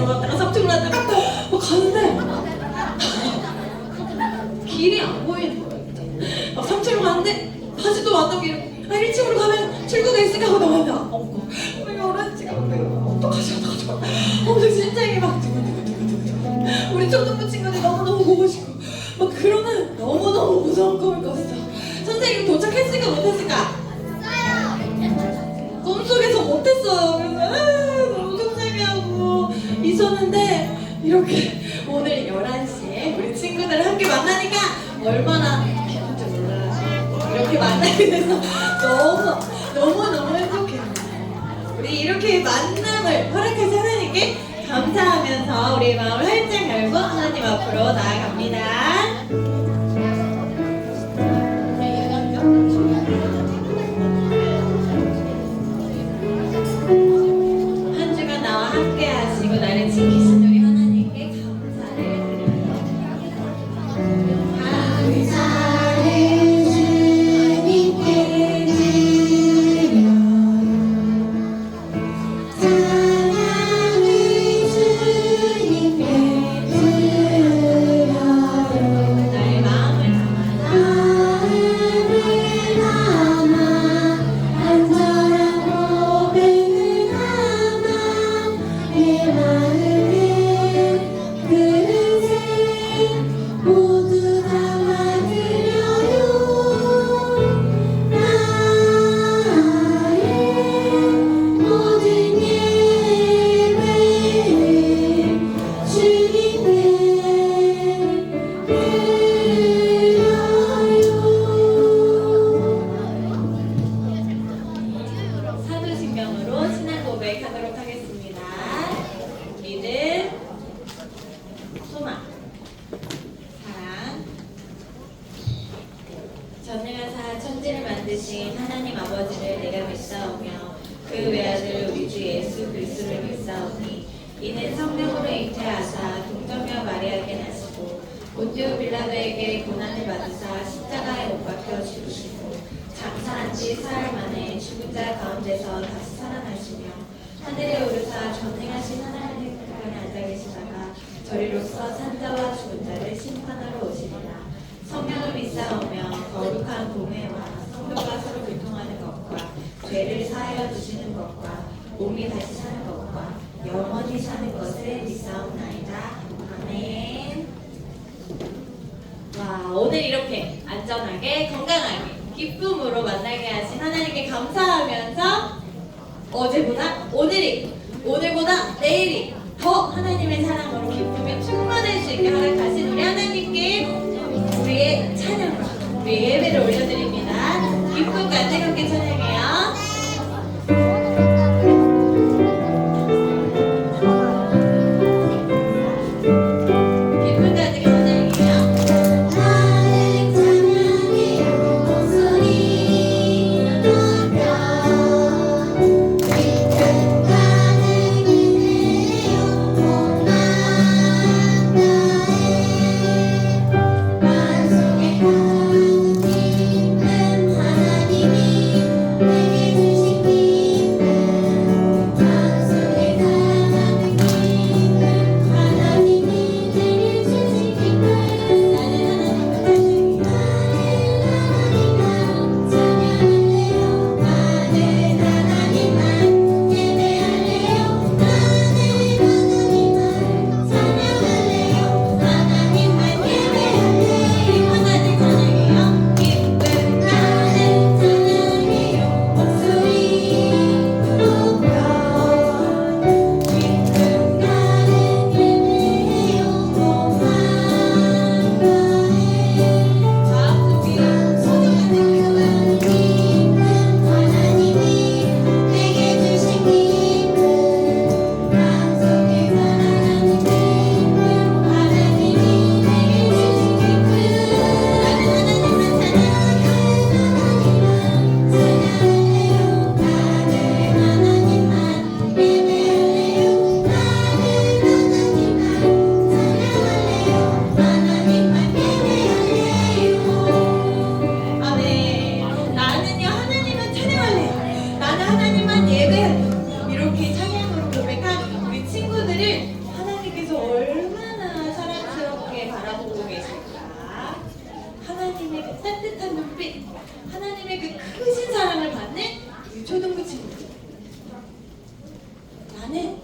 2층으로 갔다가 3층으로 갔다가 가는데 길이 안 보이는 거예요. 3층으로 가는데 다시 또 왔다고 1층으로 가면 출구가 있으니까 나왔는데 안 먹고 우리 11시가 어떡하지 엄청 심장이 막 두근두근두근두근 우리 초등부 친구들 너무너무 보고 싶고 막 그러는 너무너무 무서운 꿈을 꿨어. 선생님 도착했을까 못했을까? 꿈속에서 못했어요. 그래서 너무 속상해하고 있었는데 이렇게 오늘 11시에 우리 친구들 함께 만나니까 얼마나 기쁜지 몰라요. 이렇게 만나게 돼서 너무너무 행복해요. 우리 이렇게 만남을 허락하신 하나님께 감사하면서 우리의 마음을 활짝 열고 하나님 앞으로 나아갑니다. 한 주간 나와 함께 하시고 나를 지키신 우리 하나님께 감사를 드려요. 감사를 주님께 드려요. 사랑을 주님께 드려요. 나의 마음을 담아 간절한 고백을 담아 내 마음을 그릇에 모두 담아드려요. 나의 모든 예배를 주님께 드려요. 사도신경으로 신앙 고백하도록 하겠습니다. 믿음, 소망, 사랑. 전능하사 천지를 만드신 하나님 아버지를 내가 믿사오며 그 외아들 우리 주 예수 그리스도를 믿사오니 이는 성령으로 잉태하사 동정녀 마리아에게 나시고 본디오 빌라도에게 고난을 받으사 십자가에 못 박혀 죽으시고 장사한 지 사흘 만에 죽은 자 가운데서 다시 살아나시며 하늘에 오르사 전능하신 하나님 극간에 앉아 계시다가 저리로서 산자와 죽은 자를 심판하러 오시리라. 성령을 믿사오며 거룩한 공회와 성도가 서로 교통하는 것과 죄를 사하여 주시는 것과 몸이 다시 사는 것과 영원히 사는 것을 믿사옵나이다. 아멘. 와, 오늘 이렇게 안전하게 건강하게 기쁨으로 만나게 하신 하나님께 감사하면서 어제보다 오늘보다 내일이 더 하나님의 사랑으로 기쁨에 충만할 수 있게 허락하신 우리 하나님께 우리의 찬양과 우리의 예배를 올려드립니다. 기쁨과 뜨겁게 찬양해요. 기쁨 가득히 찬양해요. 나를 찬양해 목소리 높여 기쁨 가득히 드려요. 온 만나에 마음속에 가득 기쁜 하나님이 얼마나 사랑스럽게 바라보고 계실까? 하나님의 그 따뜻한 눈빛, 하나님의 그 크신 사랑을 받는 우리 초등부 친구들. 나는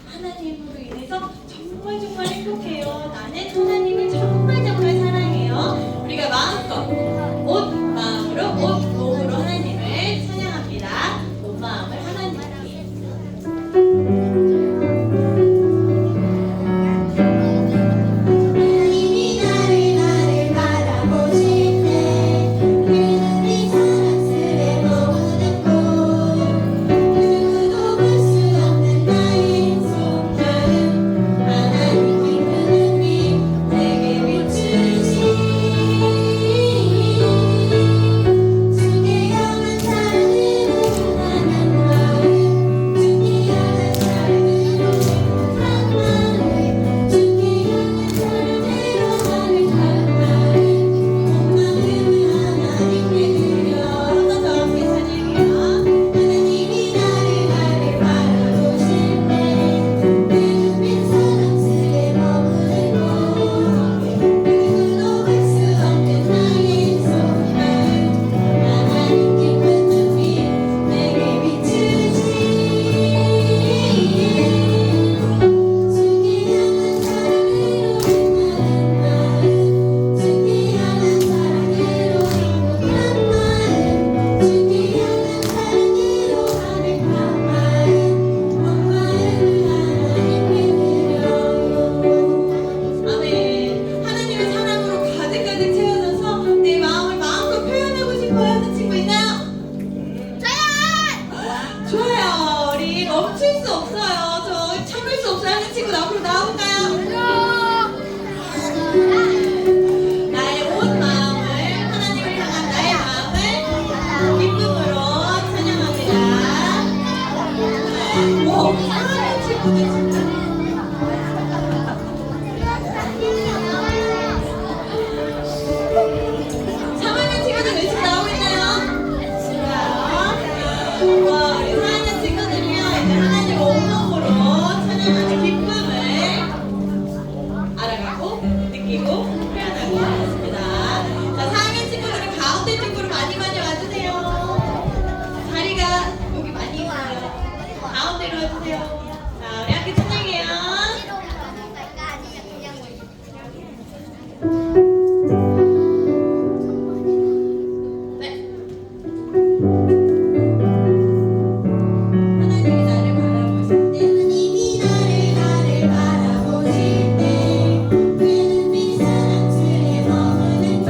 하나님으로 인해서 정말 행복해요. 나는 하나님을 정말 사랑해요. 우리가 마음껏 온 마음으로 온 몸으로 하나님을 찬양합니다. 온 마음을 하나님께. 하나님이 나를 바라보실 때 그 눈이 사랑스레 머무는 곳 그 누구도 볼 수 없는 나의 속마음 하나님이 그 눈빛 내게 비추시 주께 향한 사랑으로 나는 마음 주께 향한 사랑으로 행복한 마음 주께 향한 사랑으로 가득한 마음 온 마음을 하나님께 드려 한 번 더 함께 찬양해요. 하나님이 나를 바라보실 때그 눈빛 사랑스레 머무는 곳 누구도 볼 수 없는 나의 속마음 하나님께 그 눈빛 내게 비추시 주께 향한 사랑으로 빛나는 마음 주께 향한 사랑으로 행복한 마음 주께 향한 사랑으로 가득한 마음 온 마음을 하나님께 드려요 아멘. 하나님의 사랑으로 가득 채워져서 내 마음을 마음껏 표현하고 싶어 하는 친구 있나요? 좋아요. 우리 멈출 수 없어요. 저 참을 수 없어요 하는 친구 앞으로 나와볼까요? 나의 온 마음을, 하나님을 향한 나의 마음을 기쁨으로 찬양합니다. 사랑하는 친구들 진짜. 사랑하는 친구들 열심히 나오고 있나요? 좋아요. 와, 우리 사랑하는 친구들이요. 이제 하나님 온몸으로 찬양하는 기쁨을 알아가고 느끼고 표현하고 있습니다. 자, 사랑하는 친구들은 가운데 쪽으로 많이 와주세요. 자리가 여기 많이 있어요. 가운데로 와주세요. 자, 우리 함께 찬양해요. 네. 하나님이 나를 바라보실 때 하나님이 나를 바라보실 때 그 눈빛 사랑스레 머무는 곳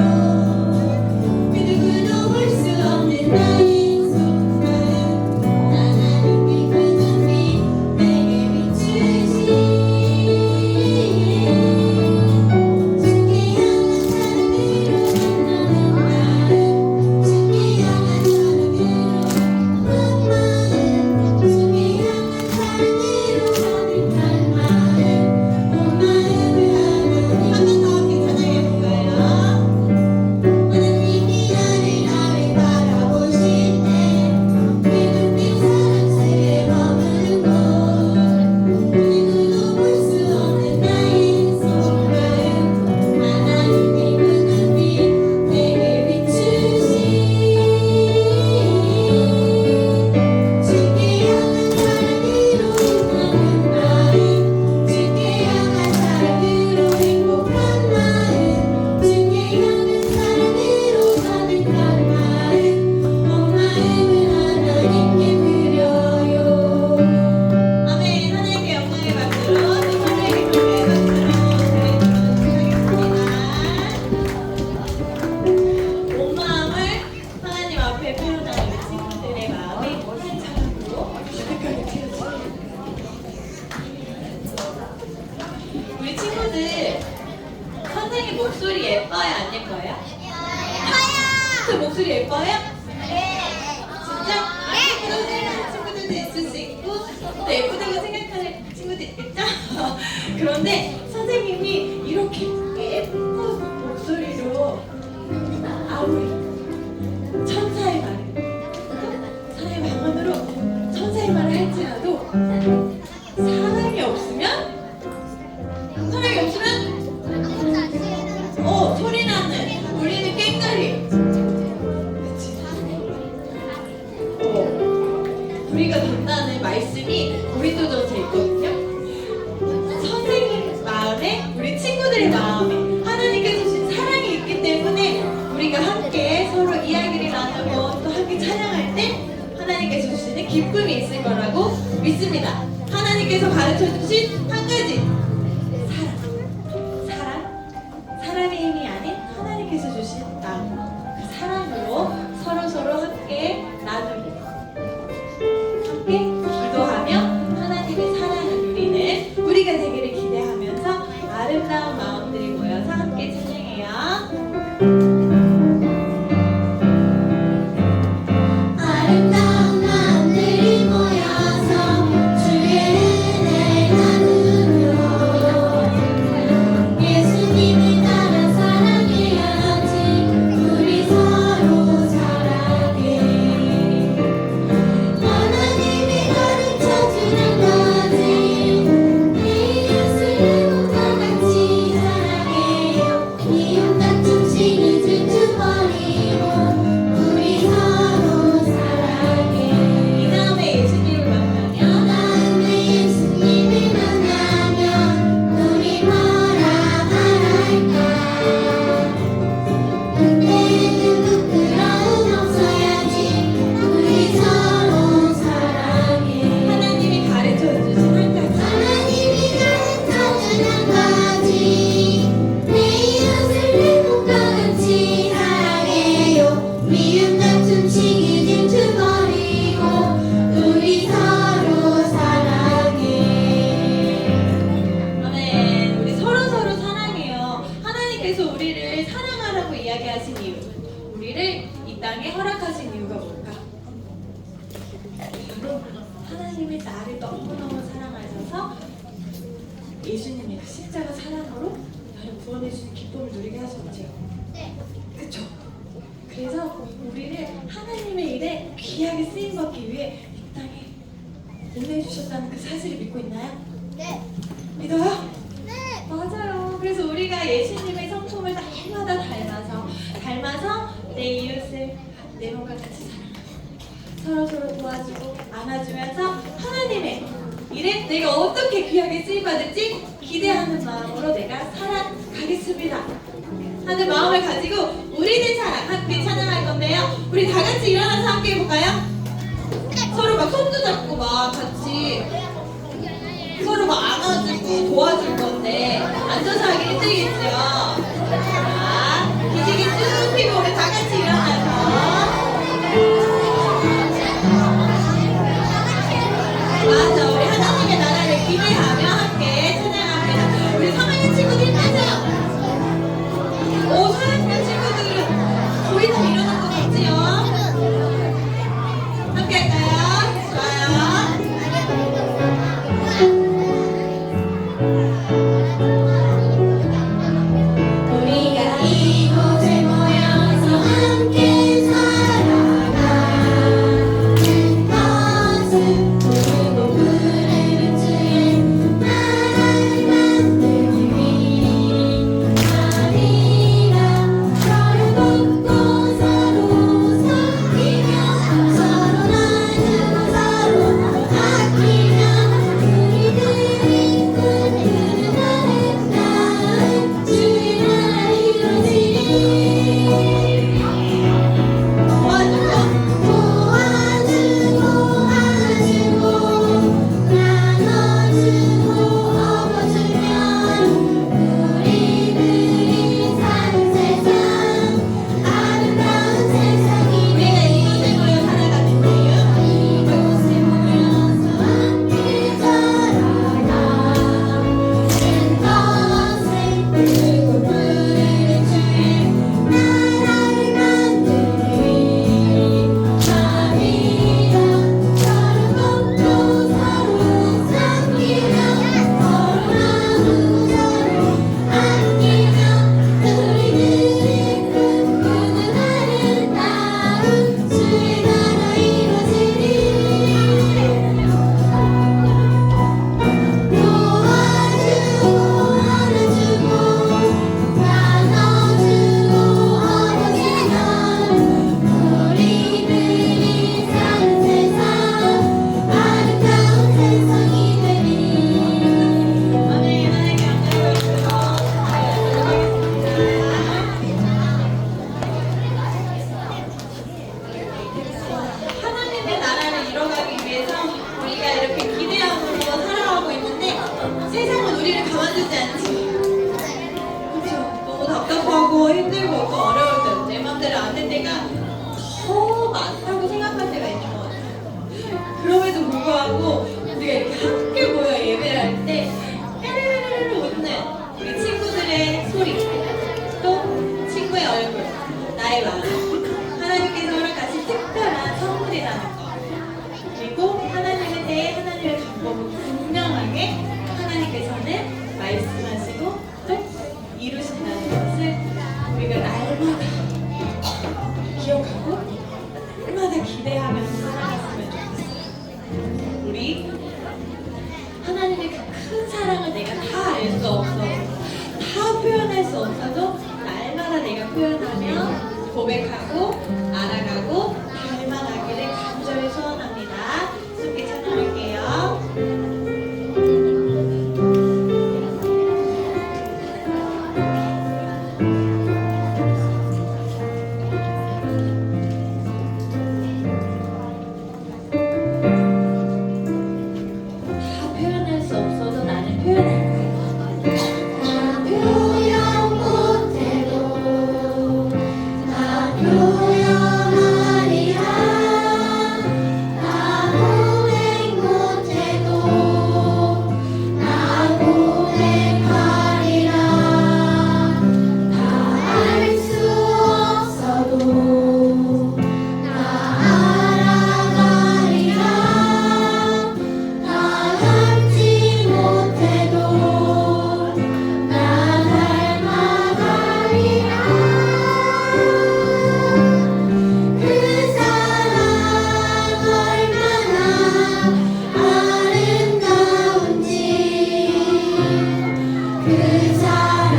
그 누구도 볼 수 없는 나의 속마음 하나님께 그 눈빛 내게 비추시 주께 향한 사랑으로 빛나는 마음 주께 향한 사랑으로 행복한 마음 주께 향한 사랑으로 가득한 마음 온 마음을 한 번 더 함께 찬양해볼까요? 하나님이 나를 바라보실 때 그 눈빛 사랑스레 머무는 곳 누구도 볼 수 없는 나의 속마음 하나님께 그 눈빛 내게 비추시 주께 향한 사랑으로 빛나는 마음 주께 향한 사랑으로 행복한 마음 주께 향한 사랑으로 가득한 마음 온 마음을 하나님께 드려요 아멘. 하나님께 영광의 박수로 또 하나님께 기쁨의 박수로 드리도록 하겠습니다. 온 마음을 하나님 앞에 표현하는 우리 친구들의 마음이 사랑으로 가득하게 채워집니다. 우리 친구들 선생님 목소리 예뻐요? 안 예뻐요? 제 목소리 예뻐요? 진짜? 예쁘다고 생각하는 친구들도 있을 수 있고 또 예쁘다고 생각하는 친구도 있겠죠? 그런데 선생님이 이렇게 예쁜 목소리로 아무리 천사의 말을 사랑의 방언으로 천사의 말을 할지라도 사랑이 없으면 하나님께서 가르쳐 주신 한 가지 사람의 힘이 아닌 하나님께서 주신 나무 그 사랑으로 서로 함께 나누기 함께 기도하며 하나님의 사랑을 누리는 우리가 되기를 기대하면서 아름다운 마음들이 모여서 함께 찬양해요. 아름다운 마음들이 모여서 주의 은혜를 나누며 예수님을 따라 사랑해야지 우리 서로 사랑해 하나님이 가르쳐주는 거지 내 이웃을 행복과 같이 사랑해요 미움 다툼 시기를 버리고 우리 서로 사랑해 이 다음에 예수님을 만나면 다음에 예수님을 만나면 우리 뭐라 말할까 그때는 부끄러움 없어야지 우리 서로 사랑해 하나님이 가르쳐 주신 한 가지 하나님이 가르쳐주는 거지 내 이웃을 행복과 같이 사랑해요 미움 다툼 시기 질투 버리고 우리 서로 사랑해 아멘. 우리 서로 사랑해요. 하나님께서 우리를 사랑하라고 이야기하신 이유, 우리를 이 땅에 허락하신 이유가 뭘까? 바로 하나님이 나를 너무너무 사랑하셔서 예수님의 그 십자가 사랑으로 나를 구원해주는 기쁨을 누리게 하셨죠. 그쵸? 그래서 우리를 하나님의 일에 귀하게 쓰임받기 위해 이 땅에 보내주셨다는 그 사실을 믿고 있나요? 네. 믿어요? 네. 맞아요. 그래서 우리가 예수님의 성품을 날마다 닮아서 내 이웃을 내 몸과 같이 서로 도와주고 안아주면서 하나님의 일에 내가 어떻게 귀하게 쓰임받을지 기대하는 마음으로 내가 살아가겠습니다 하는 마음을 가지고 우리들 사랑 함께 찬양할 건데요. 우리 다 같이 일어나서 함께 해볼까요? 서로 막 손도 잡고 막 같이 서로 막 안아주고 도와줄 건데 앉아서 하기 힘들겠죠? 자, 기지개 쭉 펴고 우리 다 같이 일어나서 맞아, 우리 하나님의 나라를 기대하며 함께 찬양합니다. 우리 3학년 친구들 힘내세요. 오, 4학년 친구들은 거의 다 일어난 것 같지요? 함께 할까요? 좋아요. 세상은 우리를 가만두지 않지. 그렇죠. 너무 답답하고 힘들고 또 어려울 때 내 맘대로 안 될 때가 더 많다고 생각할 때가 있는 것 같아요. 그럼에도 불구하고 우리가 이렇게 함께 모여 예배를 할 때 헤르르르 웃는 우리 친구들의 소리, 또 친구의 얼굴, 나의 마음, 하나님께서 허락하신 특별한 선물이라는 것, 그리고 하나님에 대해 하나님의 방법을 분명하게 하나님께서는 말씀하시고 또 이루신다는 것을 우리가 날마다 기억하고 날마다 기대하면서 살아갔으면 좋겠어요. 우리 하나님의 그 큰 사랑을 내가 다 알 수 없어도, 다 표현할 수 없어도 날마다 내가 표현하며 고백하고 알아가고 닮아가기를 간절히 소원합니다. 함께 찬양할게요. 다 표현할 수 없어도 나는 표현할 거예요. 표현 못해도 나 표현하리라. 나 고백 못해도 나 고백하리라. 다 알 수 없어도 나 알아가리라. 나 닮지 못해도 나 닮아가리라. 그 사랑 얼마나 아름다운지, 그 사랑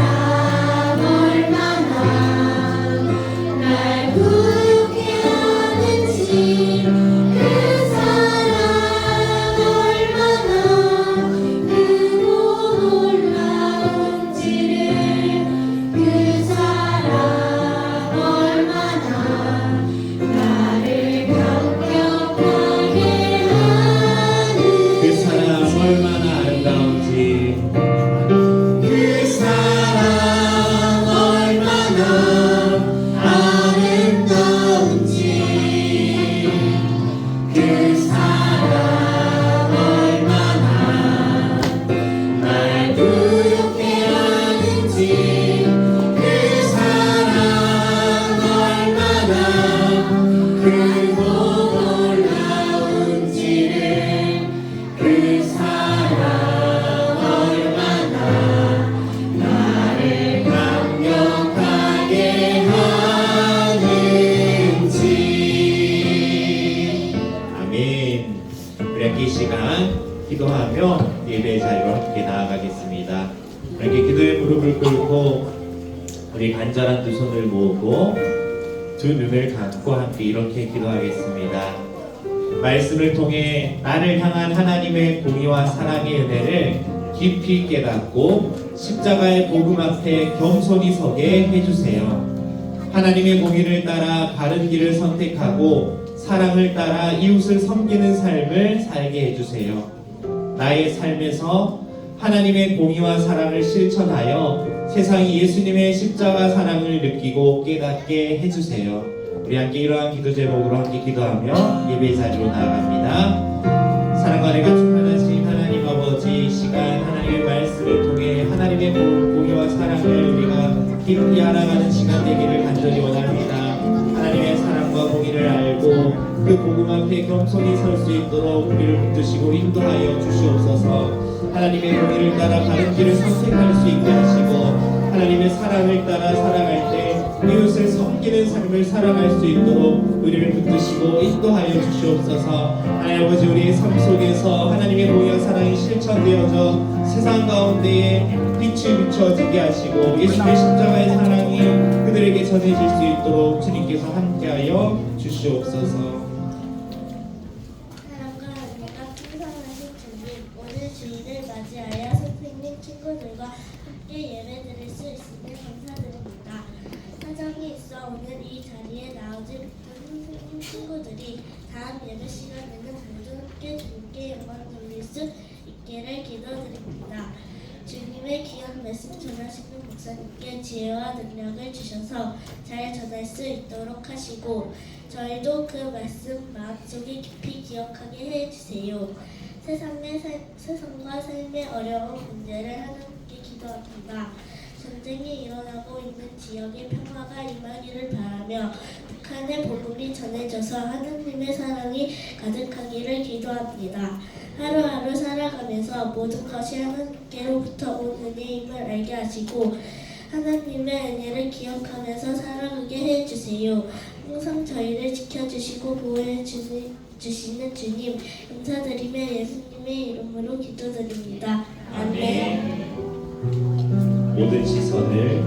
얼마나 날 부유케 하는지, 그 사랑 얼마나 크고 놀라운지를, 그 사랑 얼마나 나를 감격하게 그 사랑 하는지, 얼마나 아름다운지, 그 사랑 얼마나 아름다운지, 그 사랑 얼마나 날 부유케 하는지, 그 사랑 얼마나 크고 놀라운지를, 그 사랑 얼마나 나를 감격하게 하는지. 아멘. 우리 함께 이 시간 기도하며 예배의 자리로 함께 나아가겠습니다. 우리 함께 기도의 무릎을 꿇고 우리 간절한 두 손을 모으고 두 눈을 감고 함께 이렇게 기도하겠습니다. 말씀을 통해 나를 향한 하나님의 공의와 사랑의 은혜를 깊이 깨닫고 십자가의 복음 앞에 겸손히 서게 해주세요. 하나님의 공의를 따라 바른 길을 선택하고 사랑을 따라 이웃을 섬기는 삶을 살게 해주세요. 나의 삶에서 하나님의 공의와 사랑을 실천하여 세상이 예수님의 십자가 사랑을 느끼고 깨닫게 해주세요. 우리 함께 이러한 기도 제목으로 함께 기도하며 예배 자리로 나아갑니다. 사랑과 은혜가 충만하신 하나님 아버지, 이 시간 하나님의 말씀을 통해 하나님의 공의와 사랑을 우리가 깊이 알아가는 시간 되기를 간절히 원합니다. 하나님의 사랑과 공의를 알고 그 복음 앞에 겸손히 설 수 있도록 우리를 붙드시고 인도하여 주시옵소서. 하나님의 공의를 따라 바른 길을 선택할 수 있게 하시고 하나님의 사랑을 따라 살아갈 때 이웃을 섬기는 삶을 살아갈 수 있도록 우리를 붙드시고 인도하여 주시옵소서. 하나님 아버지, 우리의 삶 속에서 하나님의 공의와 사랑이 실천되어져 세상 가운데에 빛이 비춰지게 하시고 예수님의 십자가의 사랑이 그들에게 전해질 수 있도록 주님께서 함께하여 주시옵소서. 사랑과 은혜가 풍성하신 주님, 오늘 주일을 맞이하여 선생님, 친구들과 함께 예배드릴 수 있음을 감사드립니다. 사정이 있어 오늘 이 자리에 나오지 못한 선생님, 친구들이 다음 예배 시간에는 모두 함께 주님께 영광 돌릴 수 있기를 기도드립니다. 오늘 귀한 말씀 전하시는 목사님께 지혜와 능력을 주셔서 잘 전할 수 있도록 하시고 저희도 그 말씀 마음속에 깊이 기억하게 해주세요. 세상과 삶의 어려운 문제를 하나님께 기도합니다. 전쟁이 일어나고 있는 지역에 평화가 임하기를 바라며 북한의 복음이 전해져서 하나님의 사랑이 가득하기를 기도합니다. 하루하루 살아가면서 모든 것이 하나님께로부터 온 은혜임을 알게 하시고 하나님의 은혜를 기억하면서 살아가게 해주세요. 항상 저희를 지켜주시고 보호해 주시는 주님 감사드리며 예수님의 이름으로 기도드립니다. 아멘. 모든 시선을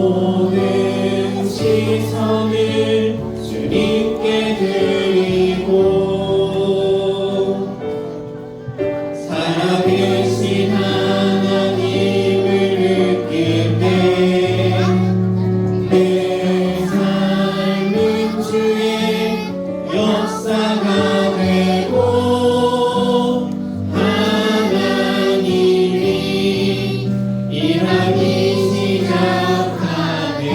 모든 시선을 주님께 드리고 살아계신 하나님을 느낄 때 내 삶은 주의 역사가 되고 하나님이 일하기 시작하네.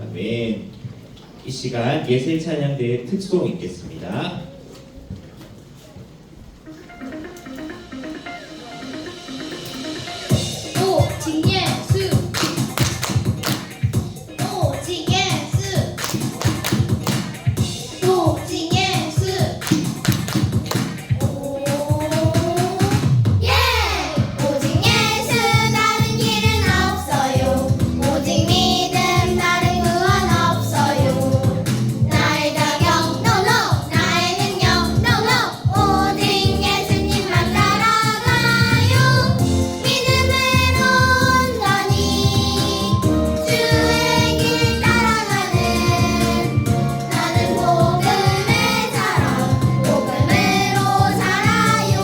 아멘. 이 시간 예술 찬양대의 특송 있겠습니다. 오직 예수 오직 예수 오직 예수 예 오직 예수 다른 길은 없어요 오직 믿음 다른 구원 없어요 나의 자격 no no 나의 능력 no no 오직 예수님만 따라가요 믿음으로 온전히 주의 길 따라가는 나는 복음의 사람 복음으로 살아요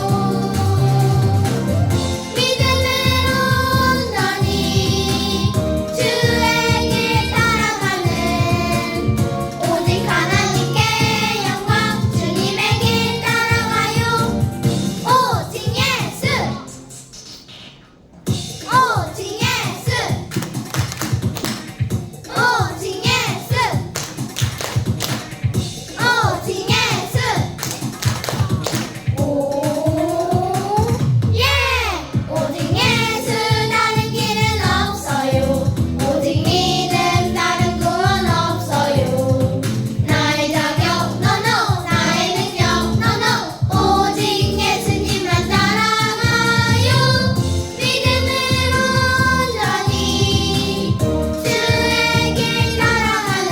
믿음으로 온전히 주의 길 따라가는 오직 하나님께 영광 주님의 길 따라가요 오직 예수 오직 예수 오직 예수 오직 예수 오예 오직 예수 다른 길은 없어요 오직 믿음 다른 구원 없어요 나의 자격 no no 나의 능력 no no 오직 예수님만 따라가요 믿음으로 온전히 주의 길 따라가는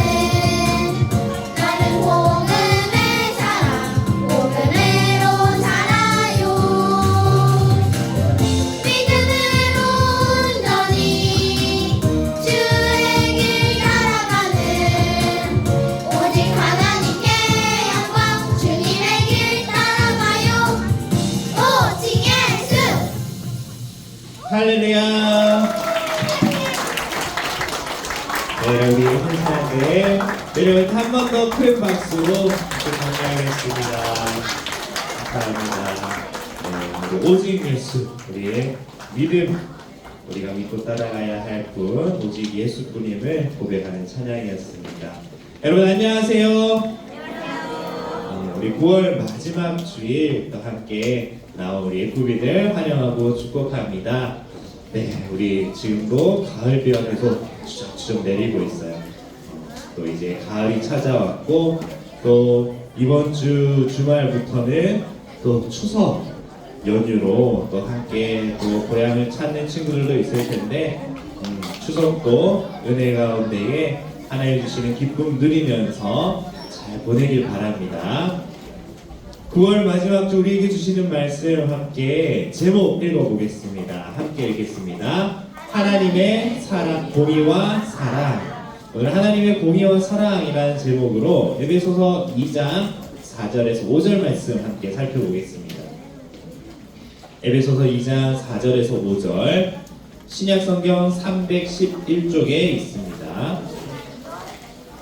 나는 복음의 사람 복음으로 살아요 믿음으로 온전히 주의 길 따라가는 오직 하나님께 영광 주님의 길 따라가요 오직 예수 할렐루야. 네, 우리 한사람들 여러분 한 번 더 큰 박수로 감사하겠습니다. 감사합니다. 네, 우리 오직 예수 우리의 믿음 우리가 믿고 따라가야 할 분 오직 예수뿐임을 고백하는 찬양이었습니다. 여러분 안녕하세요. 우리 9월 마지막 주일 또 함께 나온 우리 예쁘비들 환영하고 축복합니다. 네, 우리 지금도 가을 비가 계속 추적추적 내리고 있어요. 또 이제 가을이 찾아왔고 또 이번 주 주말부터는 또 추석 연휴로 또 함께 또 고향을 찾는 친구들도 있을 텐데 추석도 은혜 가운데에 하나님 주시는 기쁨 누리면서 잘 보내길 바랍니다. 9월 마지막 주 우리에게 주시는 말씀 함께 제목 읽어보겠습니다. 함께 읽겠습니다. 하나님의 사랑, 공의와 사랑. 오늘 하나님의 공의와 사랑이라는 제목으로 에베소서 2장 4절에서 5절 말씀 함께 살펴보겠습니다. 에베소서 2장 4절에서 5절 신약성경 311쪽에 있습니다.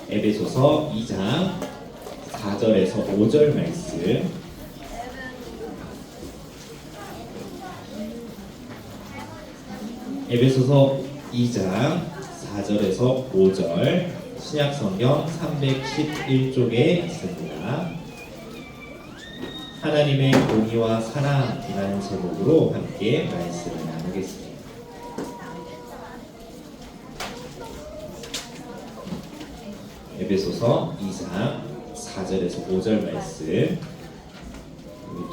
에베소서 2장 4절에서 5절 말씀 에베소서 2장 4절에서 5절 신약성경 311쪽에 있습니다. 하나님의 공의와 사랑이라는 제목으로 함께 말씀을 나누겠습니다. 에베소서 2장 4절에서 5절 말씀,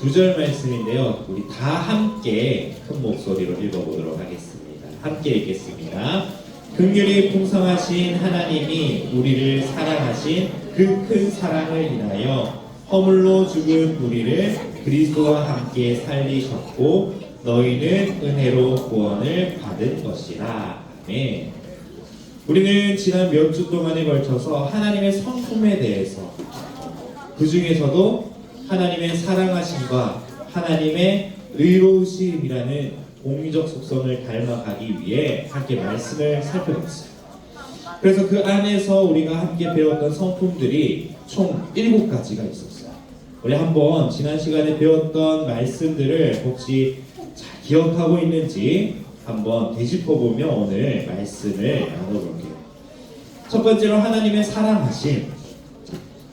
두 절 말씀인데요. 우리 다 함께 큰 목소리로 읽어보도록 하겠습니다. 함께 읽겠습니다. 긍휼이 풍성하신 하나님이 우리를 사랑하신 그 큰 사랑을 인하여 허물로 죽은 우리를 그리스도와 함께 살리셨고 너희는 은혜로 구원을 받은 것이라. 아멘. 우리는 지난 몇 주 동안에 걸쳐서 하나님의 성품에 대해서, 그 중에서도 하나님의 사랑하심과 하나님의 의로우심이라는 공유적 속성을 닮아가기 위해 함께 말씀을 살펴봤어요. 그래서 그 안에서 우리가 함께 배웠던 성품들이 총 7가지가 있었어요. 우리 한번 지난 시간에 배웠던 말씀들을 혹시 잘 기억하고 있는지 한번 되짚어보며 오늘 말씀을 나눠볼게요. 첫 번째로 하나님의 사랑하심.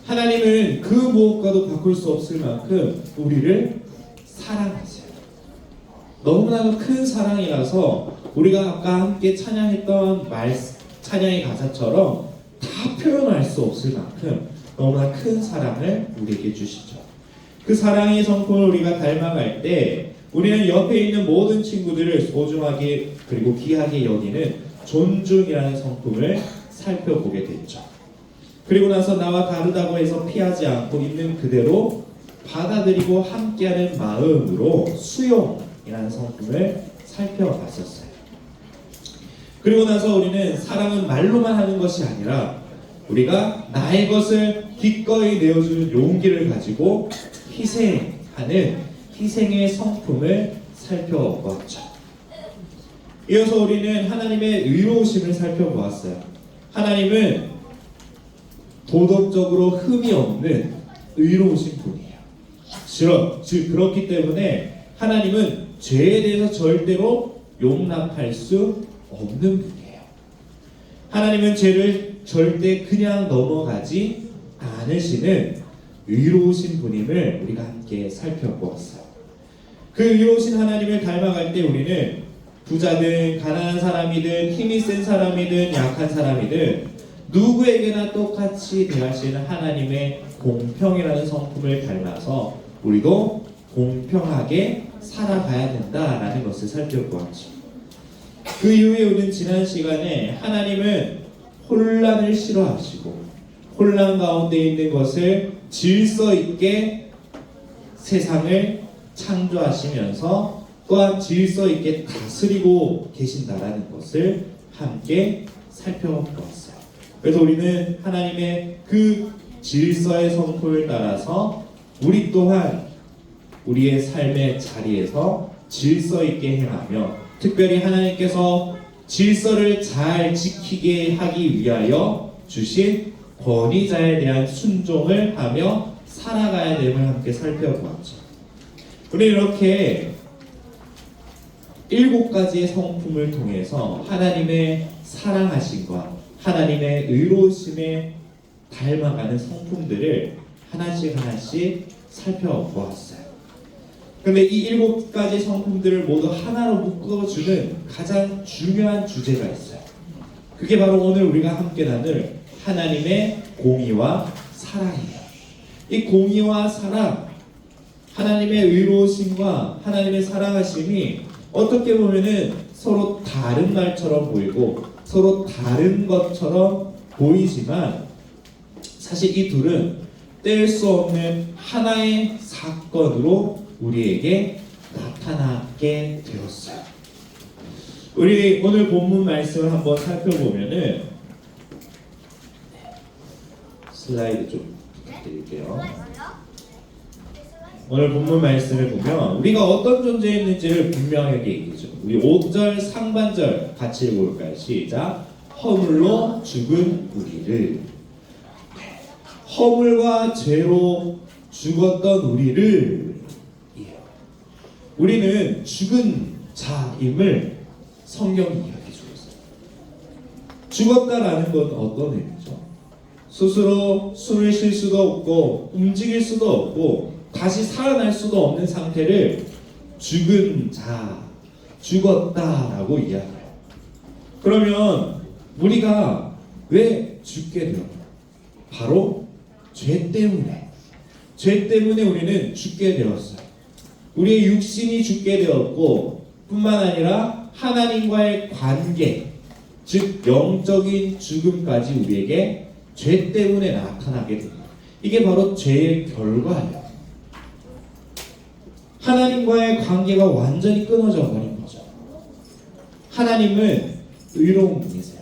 하나님은 그 무엇과도 바꿀 수 없을 만큼 우리를 사랑하세요. 너무나도 큰 사랑이라서 우리가 아까 함께 찬양했던 찬양의 가사처럼 다 표현할 수 없을 만큼 너무나 큰 사랑을 우리에게 주시죠. 그 사랑의 성품을 우리가 닮아갈 때 우리는 옆에 있는 모든 친구들을 소중하게 그리고 귀하게 여기는 존중이라는 성품을 살펴보게 됐죠. 그리고 나서 나와 다르다고 해서 피하지 않고 있는 그대로 받아들이고 함께하는 마음으로 수용이라는 성품을 살펴봤었어요. 그리고 나서 우리는 사랑은 말로만 하는 것이 아니라 우리가 나의 것을 기꺼이 내어주는 용기를 가지고 희생하는 희생의 성품을 살펴보았죠. 이어서 우리는 하나님의 의로우심을 살펴보았어요. 하나님은 도덕적으로 흠이 없는 의로우신 분이에요. 즉 그렇기 때문에 하나님은 죄에 대해서 절대로 용납할 수 없는 분이에요. 하나님은 죄를 절대 그냥 넘어가지 않으시는 의로우신 분임을 우리가 함께 살펴보았어요. 그 의로우신 하나님을 닮아갈 때 우리는 부자든 가난한 사람이든 힘이 센 사람이든 약한 사람이든 누구에게나 똑같이 대하시는 하나님의 공평이라는 성품을 닮아서 우리도 공평하게 살아가야 된다라는 것을 살펴보았죠. 그 이후에 우리는 지난 시간에 하나님은 혼란을 싫어하시고 혼란 가운데 있는 것을 질서 있게 세상을 창조하시면서 또한 질서 있게 다스리고 계신다라는 것을 함께 살펴보았어요. 그래서 우리는 하나님의 그 질서의 성품을 따라서 우리 또한 우리의 삶의 자리에서 질서 있게 행하며 특별히 하나님께서 질서를 잘 지키게 하기 위하여 주신 권위자에 대한 순종을 하며 살아가야 됨을 함께 살펴보았죠. 우리 이렇게 7가지의 성품을 통해서 하나님의 사랑하심과 하나님의 의로우심에 닮아가는 성품들을 하나씩 살펴보았어요. 그런데 이 7가지 성품들을 모두 하나로 묶어주는 가장 중요한 주제가 있어요. 그게 바로 오늘 우리가 함께 나눌 하나님의 공의와 사랑이에요. 이 공의와 사랑, 하나님의 의로우심과 하나님의 사랑하심이 어떻게 보면은 서로 다른 말처럼 보이고 서로 다른 것처럼 보이지만 사실 이 둘은 뗄 수 없는 하나의 사건으로 우리에게 나타나게 되었어요. 우리 오늘 본문 말씀을 한번 살펴보면은 슬라이드 좀 부탁드릴게요. 오늘 본문 말씀을 보면 우리가 어떤 존재였는지를 분명하게 얘기해줘. 우리 5절 상반절 같이 읽어볼까요? 시작. 허물로 죽은 우리를. 허물과 죄로 죽었던 우리를. 우리는 죽은 자임을 성경이 이야기해주고 있어요. 죽었다라는 건 어떤 의미죠? 스스로 숨을 쉴 수도 없고 움직일 수도 없고 다시 살아날 수도 없는 상태를 죽은 자, 죽었다라고 이야기해요. 그러면 우리가 왜 죽게 되었나? 바로 죄 때문에 우리는 죽게 되었어요. 우리의 육신이 죽게 되었고 뿐만 아니라 하나님과의 관계, 즉 영적인 죽음까지 우리에게 죄 때문에 나타나게 됩니다. 이게 바로 죄의 결과예요. 하나님과의 관계가 완전히 끊어져 버린 거죠. 하나님은 의로운 분이세요.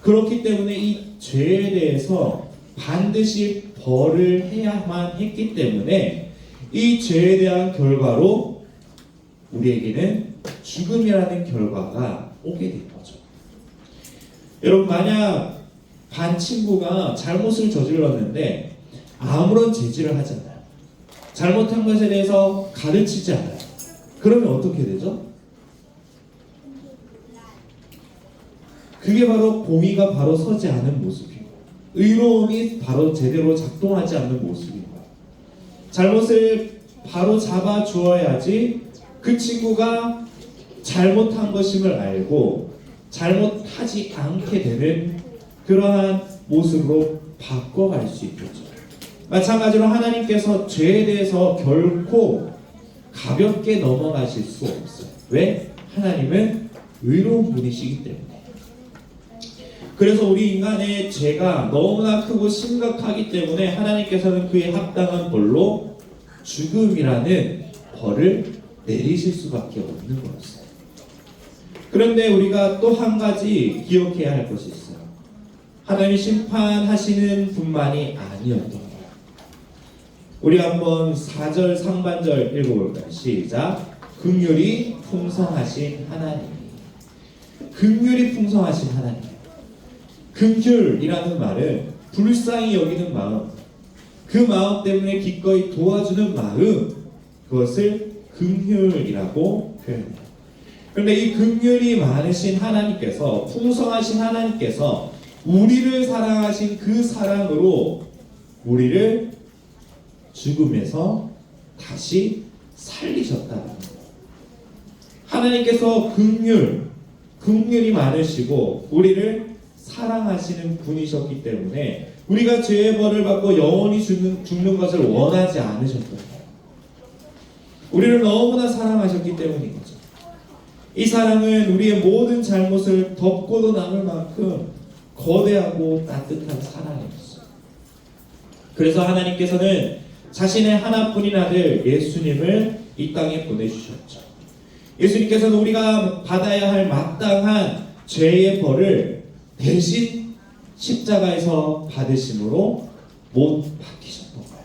그렇기 때문에 이 죄에 대해서 반드시 벌을 해야만 했기 때문에 이 죄에 대한 결과로 우리에게는 죽음이라는 결과가 오게 된 거죠. 여러분, 만약 반 친구가 잘못을 저질렀는데 아무런 제지를 하지 않아요. 잘못한 것에 대해서 가르치지 않아요. 그러면 어떻게 되죠? 그게 바로 공의가 바로 서지 않은 모습이고 의로움이 바로 제대로 작동하지 않는 모습인 거예요. 잘못을 바로 잡아 주어야지 그 친구가 잘못한 것임을 알고 잘못하지 않게 되는 그러한 모습으로 바꿔갈 수 있겠죠. 마찬가지로 하나님께서 죄에 대해서 결코 가볍게 넘어가실 수 없어요. 왜? 하나님은 의로운 분이시기 때문에. 그래서 우리 인간의 죄가 너무나 크고 심각하기 때문에 하나님께서는 그에 합당한 벌로 죽음이라는 벌을 내리실 수밖에 없는 거였어요. 그런데 우리가 또 한 가지 기억해야 할 것이 있어요. 하나님이 심판하시는 분만이 아니었던 거예요. 우리 한번 4절 상반절 읽어볼까요? 시작. 긍휼이 풍성하신 하나님. 긍휼이 풍성하신 하나님. 긍휼이라는 말은 불쌍히 여기는 마음, 그 마음 때문에 기꺼이 도와주는 마음, 그것을 긍휼이라고 표현해요. 그런데 이 긍휼이 많으신 하나님께서, 풍성하신 하나님께서 우리를 사랑하신 그 사랑으로 우리를 죽음에서 다시 살리셨다는 거예요. 하나님께서 긍휼이 많으시고 우리를 사랑하시는 분이셨기 때문에 우리가 죄의 벌을 받고 영원히 죽는 것을 원하지 않으셨던 거예요. 우리를 너무나 사랑하셨기 때문인 거죠. 이 사랑은 우리의 모든 잘못을 덮고도 남을 만큼 거대하고 따뜻한 사랑이었어요. 그래서 하나님께서는 자신의 하나뿐인 아들 예수님을 이 땅에 보내주셨죠. 예수님께서는 우리가 받아야 할 마땅한 죄의 벌을 대신 십자가에서 받으심으로 못 받기셨던 거예요.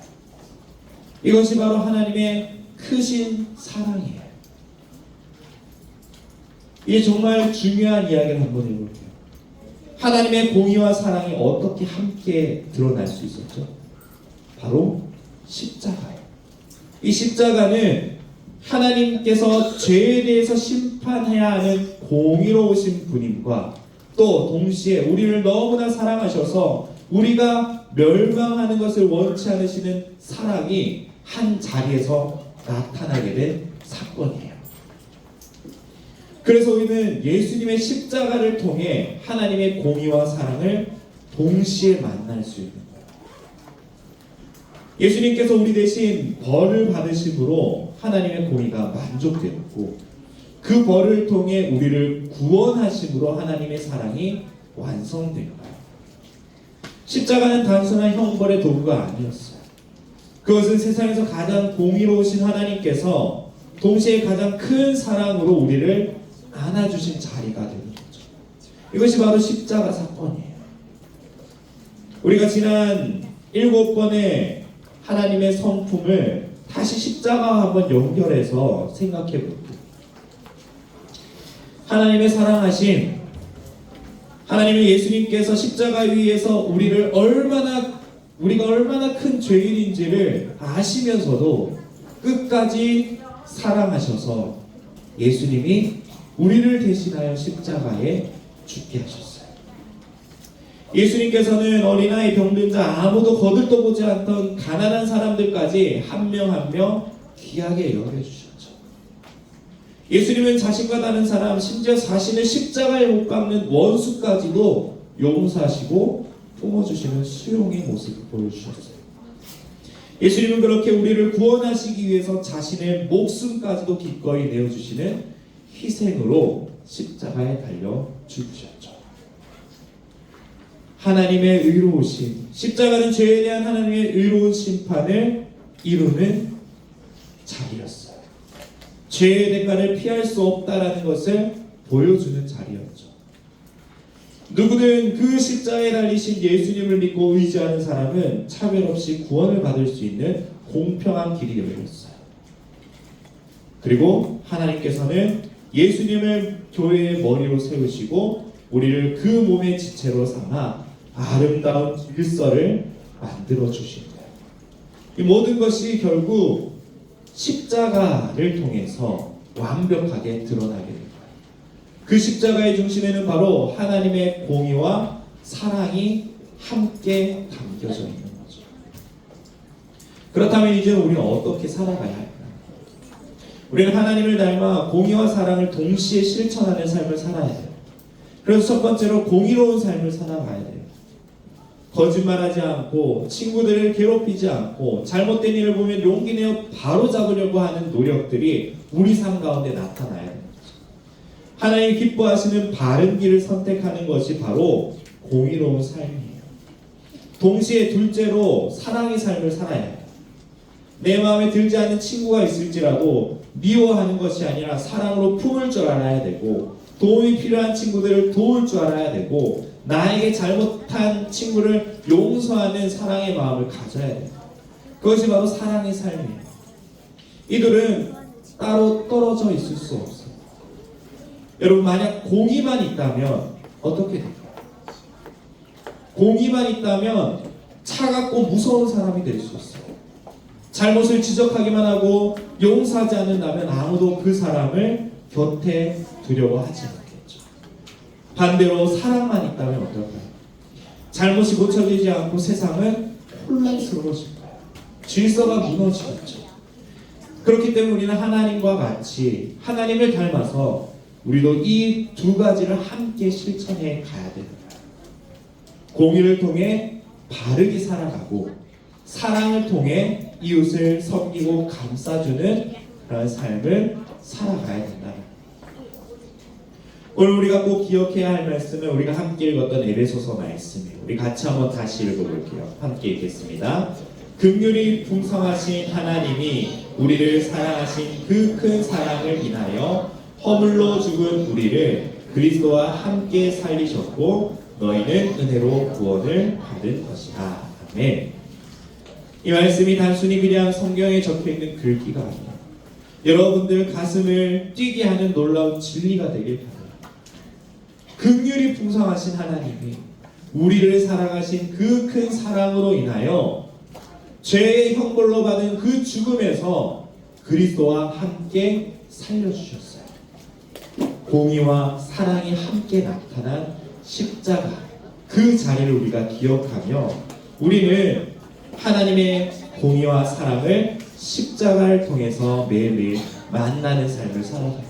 이것이 바로 하나님의 크신 사랑이에요. 이게 정말 중요한 이야기를 한번 해볼게요. 하나님의 공의와 사랑이 어떻게 함께 드러날 수 있었죠? 바로 십자가예요. 이 십자가는 하나님께서 죄에 대해서 심판해야 하는 공의로우신 분임과 또 동시에 우리를 너무나 사랑하셔서 우리가 멸망하는 것을 원치 않으시는 사랑이 한 자리에서 나타나게 된 사건이에요. 그래서 우리는 예수님의 십자가를 통해 하나님의 공의와 사랑을 동시에 만날 수 있는 거예요. 예수님께서 우리 대신 벌을 받으심으로 하나님의 공의가 만족되었고 그 벌을 통해 우리를 구원하심으로 하나님의 사랑이 완성된 거예요. 십자가는 단순한 형벌의 도구가 아니었어요. 그것은 세상에서 가장 공의로우신 하나님께서 동시에 가장 큰 사랑으로 우리를 안아주신 자리가 되는 거죠. 이것이 바로 십자가 사건이에요. 우리가 지난 7번의 하나님의 성품을 다시 십자가와 한번 연결해서 생각해 볼게요. 하나님의 사랑하신 하나님의 예수님께서 십자가 위에서 우리가 얼마나 큰 죄인인지를 아시면서도 끝까지 사랑하셔서 예수님이 우리를 대신하여 십자가에 죽게 하셨어요. 예수님께서는 어린아이, 병든자, 아무도 거들떠보지 않던 가난한 사람들까지 한 명 한 명 귀하게 여겨주셨죠. 예수님은 자신과 다른 사람, 심지어 자신을 십자가에 못 박는 원수까지도 용서하시고 품어주시는 수용의 모습을 보여주셨어요. 예수님은 그렇게 우리를 구원하시기 위해서 자신의 목숨까지도 기꺼이 내어주시는 희생으로 십자가에 달려 죽으셨죠. 하나님의 의로우심, 십자가는 죄에 대한 하나님의 의로운 심판을 이루는 자리였어요. 죄의 대가를 피할 수 없다라는 것을 보여주는 자리였죠. 누구든 그 십자가에 달리신 예수님을 믿고 의지하는 사람은 차별 없이 구원을 받을 수 있는 공평한 길이 열렸어요. 그리고 하나님께서는 예수님을 교회의 머리로 세우시고 우리를 그 몸의 지체로 삼아 아름다운 질서를 만들어 주신 거예요. 이 모든 것이 결국 십자가를 통해서 완벽하게 드러나게 됩니다. 그 십자가의 중심에는 바로 하나님의 공의와 사랑이 함께 담겨져 있는 거죠. 그렇다면 이제 우리는 어떻게 살아가야 할까요? 우리는 하나님을 닮아 공의와 사랑을 동시에 실천하는 삶을 살아야 돼요. 그래서 첫 번째로 공의로운 삶을 살아가야 돼요. 거짓말하지 않고 친구들을 괴롭히지 않고 잘못된 일을 보면 용기 내어 바로 잡으려고 하는 노력들이 우리 삶 가운데 나타나야 됩니다. 하나님 기뻐하시는 바른 길을 선택하는 것이 바로 공의로운 삶이에요. 동시에 둘째로 사랑의 삶을 살아야 해요. 내 마음에 들지 않는 친구가 있을지라도 미워하는 것이 아니라 사랑으로 품을 줄 알아야 되고, 도움이 필요한 친구들을 도울 줄 알아야 되고, 나에게 잘못한 친구를 용서하는 사랑의 마음을 가져야 돼요. 그것이 바로 사랑의 삶이에요. 이들은 따로 떨어져 있을 수 없어요. 여러분, 만약 공의만 있다면 어떻게 될까요? 공의만 있다면 차갑고 무서운 사람이 될 수 있어요. 잘못을 지적하기만 하고 용서하지 않는다면 아무도 그 사람을 곁에 두려워 하지 않겠죠. 반대로 사랑만 있다면 어떨까요? 잘못이 고쳐지지 않고 세상은 혼란스러워질 거예요. 질서가 무너지겠죠. 그렇기 때문에 우리는 하나님과 같이 하나님을 닮아서 우리도 이 두 가지를 함께 실천해 가야 됩니다. 공의를 통해 바르게 살아가고 사랑을 통해 이웃을 섬기고 감싸주는 그런 삶을 살아가야 된다. 오늘 우리가 꼭 기억해야 할 말씀은 우리가 함께 읽었던 에베소서 말씀이에요. 우리 같이 한번 다시 읽어볼게요. 함께 읽겠습니다. 긍휼이 풍성하신 하나님이 우리를 사랑하신 그 큰 사랑을 인하여 허물로 죽은 우리를 그리스도와 함께 살리셨고 너희는 은혜로 구원을 받은 것이라. 아멘. 이 말씀이 단순히 그냥 성경에 적혀있는 글귀가 아니에요. 여러분들 가슴을 뛰게 하는 놀라운 진리가 되길 바랍니다. 긍휼이 풍성하신 하나님이 우리를 사랑하신 그 큰 사랑으로 인하여 죄의 형벌로 받은 그 죽음에서 그리스도와 함께 살려주셨어요. 공의와 사랑이 함께 나타난 십자가, 그 자리를 우리가 기억하며 우리는 하나님의 공의와 사랑을 십자가를 통해서 매일매일 만나는 삶을 살아가요.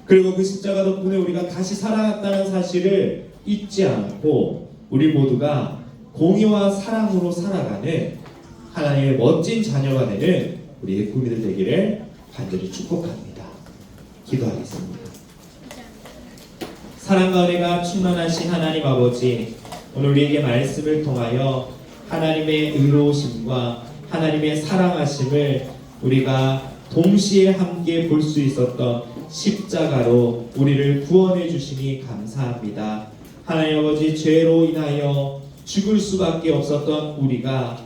그리고 그 십자가 덕분에 우리가 다시 살아났다는 사실을 잊지 않고 우리 모두가 공의와 사랑으로 살아가는 하나님의 멋진 자녀가 되는 우리의 꿈이들 되기를 간절히 축복합니다. 기도하겠습니다. 사랑과 은혜가 충만하신 하나님 아버지, 오늘 우리에게 말씀을 통하여 하나님의 의로우심과 하나님의 사랑하심을 우리가 동시에 함께 볼 수 있었던 십자가로 우리를 구원해 주시니 감사합니다. 하나님 아버지, 죄로 인하여 죽을 수밖에 없었던 우리가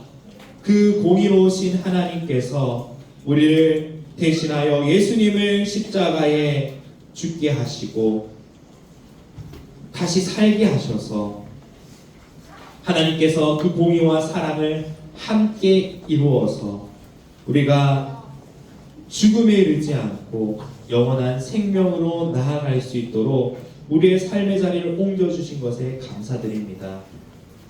그 공의로우신 하나님께서 우리를 대신하여 예수님을 십자가에 죽게 하시고 다시 살게 하셔서 하나님께서 그 공의와 사랑을 함께 이루어서 우리가 죽음에 이르지 않고 영원한 생명으로 나아갈 수 있도록 우리의 삶의 자리를 옮겨주신 것에 감사드립니다.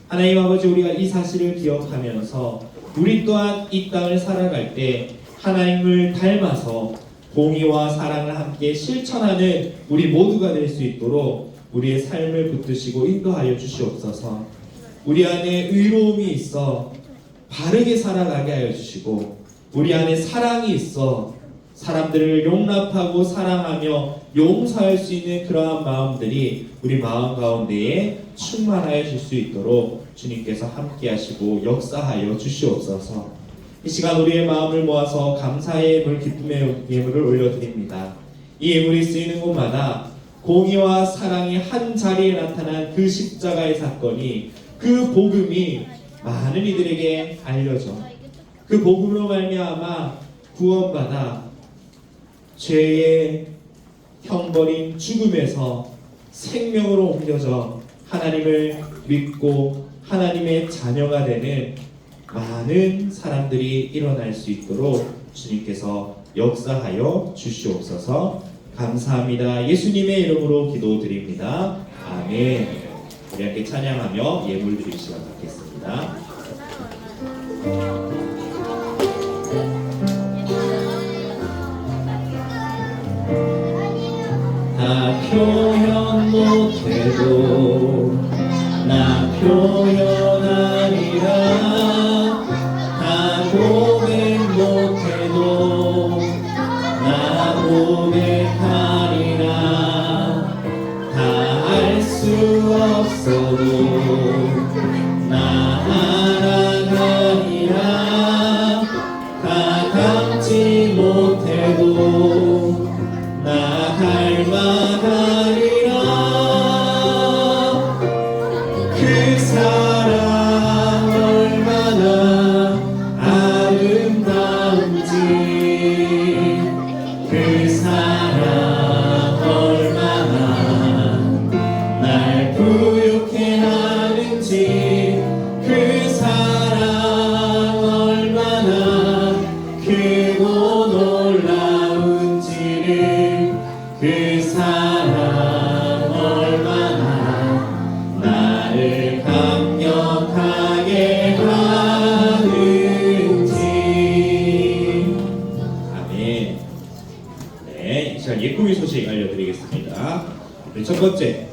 하나님 아버지, 우리가 이 사실을 기억하면서 우리 또한 이 땅을 살아갈 때 하나님을 닮아서 공의와 사랑을 함께 실천하는 우리 모두가 될 수 있도록 우리의 삶을 붙드시고 인도하여 주시옵소서. 우리 안에 의로움이 있어 바르게 살아가게 하여 주시고, 우리 안에 사랑이 있어 사람들을 용납하고 사랑하며 용서할 수 있는 그러한 마음들이 우리 마음 가운데에 충만하여 질 수 있도록 주님께서 함께 하시고 역사하여 주시옵소서. 이 시간 우리의 마음을 모아서 감사의 예물, 기쁨의 예물을 올려드립니다. 이 예물이 쓰이는 곳마다 공의와 사랑이 한 자리에 나타난 그 십자가의 사건이, 그 복음이 많은 이들에게 알려져 그 복음으로 말미암아 구원받아 죄의 형벌인 죽음에서 생명으로 옮겨져 하나님을 믿고 하나님의 자녀가 되는 많은 사람들이 일어날 수 있도록 주님께서 역사하여 주시옵소서. 감사합니다. 예수님의 이름으로 기도드립니다. 아멘. 우리 함께 찬양하며 예물 드릴 시간 갖겠습니다. 다 표현 못해도 나 표현하리라. 다 고백 못해도 나 고백하리라. 다 알 수 없어도 나 알아가리라. 다 담지 못해도 나 닮아가리라. 그 사랑 얼마나 아름다운지, 그 사랑 얼마나 날 부유케 하는지, 그 사랑 얼마나 크고 놀라운지를, 그 사랑 얼마나 나를 감격하게 하는지. 아멘. 네, 이 시간 예꿈의 소식 알려드리겠습니다. 첫 번째,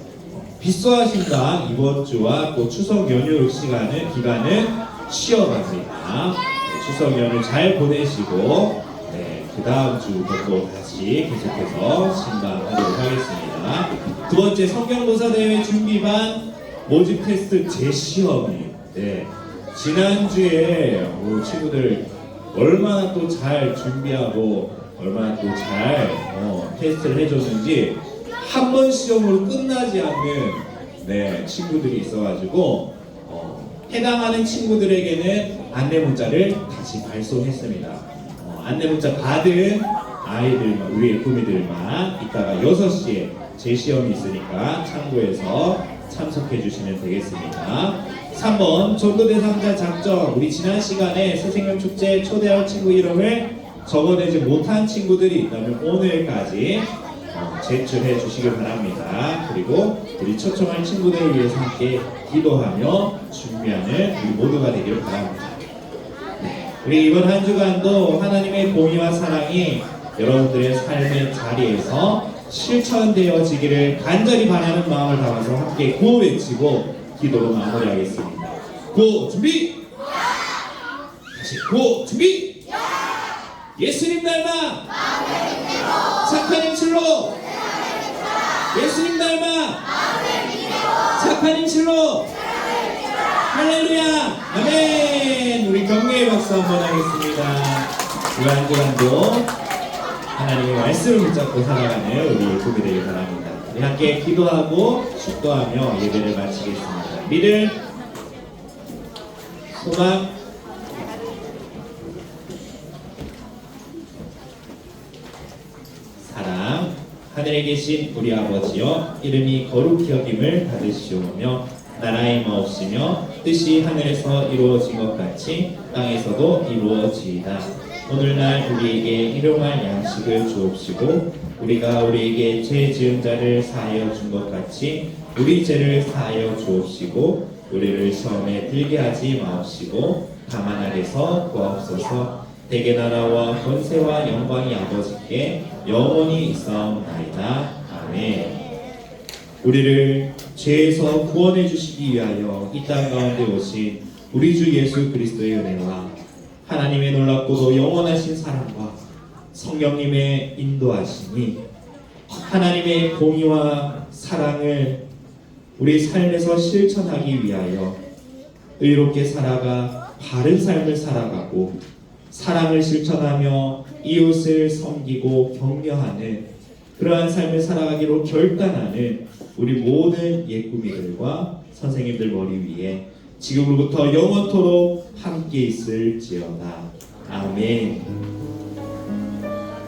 빛소하신다. 이번 주와 또 추석 연휴 기간은 쉬어갑니다. 추석 연휴 잘 보내시고, 그 다음 주부터 또 다시 계속해서 신방하도록 하겠습니다. 두 번째, 성경도사대회 준비반 모집 테스트 재시험이, 지난주에 친구들 얼마나 또 잘 준비하고 얼마나 또 잘 테스트를 해줬는지 한 번 시험으로 끝나지 않는 친구들이 있어가지고 해당하는 친구들에게는 안내 문자를 다시 발송했습니다. 안내 문자 받은 아이들만, 우리 예쁨이들만 이따가 6시에 재시험이 있으니까 참고해서 참석해 주시면 되겠습니다. 3번, 전도 대상자 작성. 우리 지난 시간에 새생명축제 초대할 친구 이름을 적어내지 못한 친구들이 있다면 오늘까지 제출해 주시길 바랍니다. 그리고 우리 초청할 친구들을 위해서 함께 기도하며 준비하는 우리 모두가 되기를 바랍니다. 우리 이번 한 주간도 하나님의 공의와 사랑이 여러분들의 삶의 자리에서 실천되어지기를 간절히 바라는 마음을 담아서 함께 구호 외치고 기도로 마무리하겠습니다. 구호 준비! 다시 구호 준비! 예수님 닮아! 착한 행실로! 예수님 닮아! 착한 행실로! 할렐루야! 아멘! 우리 격려의 박수 한번 하겠습니다. 이 한 주간도 하나님의 말씀을 붙잡고 살아가는 우리 예쁘게 되길 바랍니다. 우리 함께 기도하고 축도하며 예배를 마치겠습니다. 믿음, 소망, 사랑. 하늘에 계신 우리 아버지여, 이름이 거룩히 여김을 받으시오며 나라의 마옵시며 뜻이 하늘에서 이루어진 것 같이 땅에서도 이루어지이다. 오늘날 우리에게 일용할 양식을 주옵시고 우리가 우리에게 죄 지은 자를 사하여 준 것 같이 우리 죄를 사하여 주옵시고 우리를 시험에 들게 하지 마옵시고 다만 악에서 구하옵소서. 대개 나라와 권세와 영광이 아버지께 영원히 있사옵나이다. 아멘. 우리를 죄에서 구원해 주시기 위하여 이 땅 가운데 오신 우리 주 예수 그리스도의 은혜와 하나님의 놀랍고도 영원하신 사랑과 성령님의 인도하심이 하나님의 공의와 사랑을 우리 삶에서 실천하기 위하여 의롭게 살아가 바른 삶을 살아가고 사랑을 실천하며 이웃을 섬기고 격려하는 그러한 삶을 살아가기로 결단하는 우리 모든 예꾸미들과 선생님들 머리 위에 지금으로부터 영원토록 함께 있을지어다. 아멘.